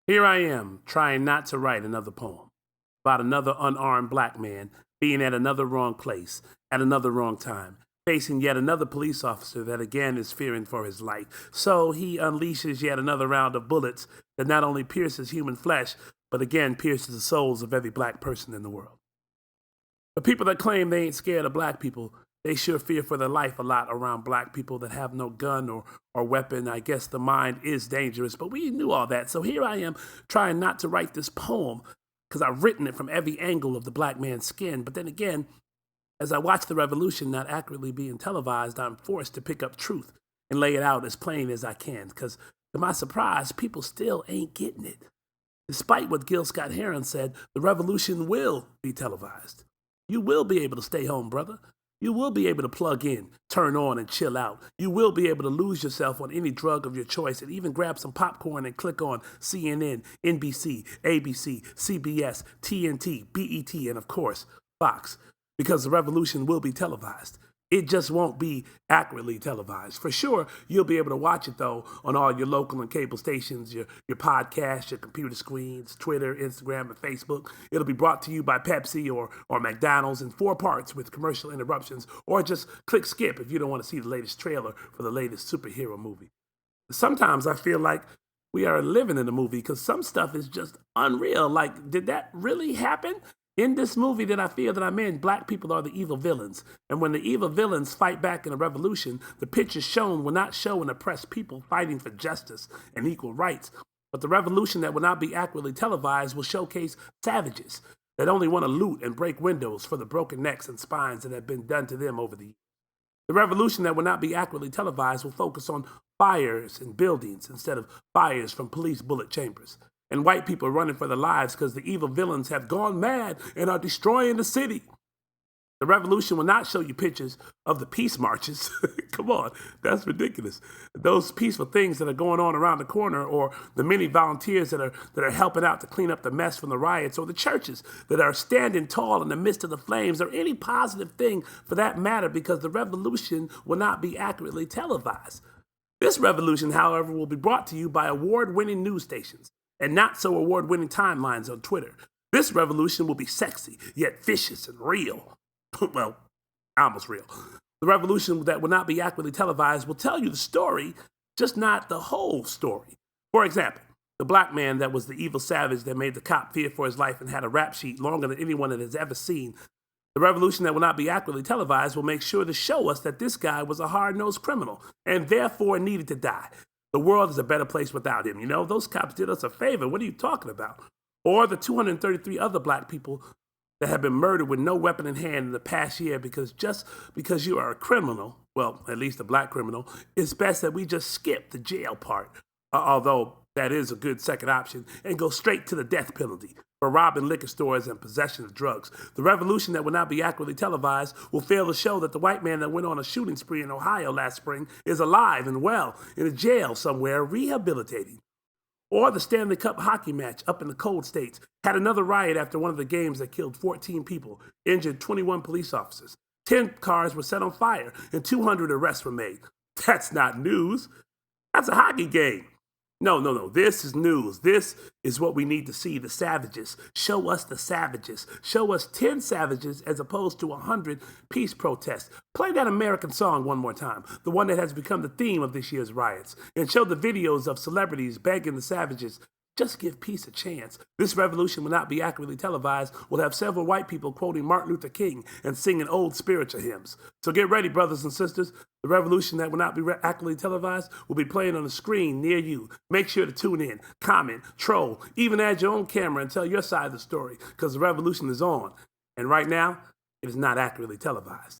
Here I am, trying not to write another poem about another unarmed black man being at another wrong place at another wrong time, facing yet another police officer that again is fearing for his life. So he unleashes yet another round of bullets that not only pierces human flesh, but again pierces the souls of every black person in the world. The people that claim they ain't scared of black people, they sure fear for their life a lot around black people that have no gun or weapon. I guess the mind is dangerous, but we knew all that. So here I am trying not to write this poem because I've written it from every angle of the black man's skin. But then again, as I watch the revolution not accurately being televised, I'm forced to pick up truth and lay it out as plain as I can because to my surprise, people still ain't getting it. Despite what Scott-Heron said, the revolution will be televised. You will be able to stay home, brother. You will be able to plug in, turn on, and chill out. You will be able to lose yourself on any drug of your choice and even grab some popcorn and click on CNN, NBC, ABC, CBS, TNT, BET, and of course, Fox, because the revolution will be televised. It just won't be accurately televised. For sure, you'll be able to watch it, though, on all your local and cable stations, your podcasts, your computer screens, Twitter, Instagram, and Facebook. It'll be brought to you by Pepsi or McDonald's in 4 parts with commercial interruptions, or just click skip if you don't want to see the latest trailer for the latest superhero movie. Sometimes I feel like we are living in a movie because some stuff is just unreal. Like, did that really happen? In this movie that I feel that I'm in, black people are the evil villains. And when the evil villains fight back in a revolution, the pictures shown will not show an oppressed people fighting for justice and equal rights. But the revolution that will not be accurately televised will showcase savages that only want to loot and break windows for the broken necks and spines that have been done to them over the years. The revolution that will not be accurately televised will focus on fires in buildings instead of fires from police bullet chambers. And white people running for their lives because the evil villains have gone mad and are destroying the city. The revolution will not show you pictures of the peace marches. Come on, that's ridiculous. Those peaceful things that are going on around the corner, or the many volunteers that are helping out to clean up the mess from the riots, or the churches that are standing tall in the midst of the flames, or any positive thing for that matter, because the revolution will not be accurately televised. This revolution, however, will be brought to you by award-winning news stations and not so award-winning timelines on Twitter. This revolution will be sexy, yet vicious and real. Well, almost real. The revolution that will not be accurately televised will tell you the story, just not the whole story. For example, the black man that was the evil savage that made the cop fear for his life and had a rap sheet longer than anyone that has ever seen. The revolution that will not be accurately televised will make sure to show us that this guy was a hard-nosed criminal and therefore needed to die. The world is a better place without him. You know, those cops did us a favor. What are you talking about? Or the 233 other black people that have been murdered with no weapon in hand in the past year just because you are a criminal, well, at least a black criminal, it's best that we just skip the jail part, although that is a good second option, and go straight to the death penalty for robbing liquor stores and possession of drugs. The revolution that will not be accurately televised will fail to show that the white man that went on a shooting spree in Ohio last spring is alive and well in a jail somewhere rehabilitating. Or the Stanley Cup hockey match up in the cold states had another riot after one of the games that killed 14 people, injured 21 police officers. 10 cars were set on fire and 200 arrests were made. That's not news. That's a hockey game. No. This is news. This is what we need to see, the savages. Show us the savages. Show us 10 savages as opposed to 100 peace protests. Play that American song one more time, the one that has become the theme of this year's riots, and show the videos of celebrities begging the savages, just give peace a chance. This revolution will not be accurately televised. We'll have several white people quoting Martin Luther King and singing old spiritual hymns. So get ready, brothers and sisters. The revolution that will not be accurately televised will be playing on a screen near you. Make sure to tune in, comment, troll, even add your own camera and tell your side of the story, because the revolution is on. And right now, it is not accurately televised.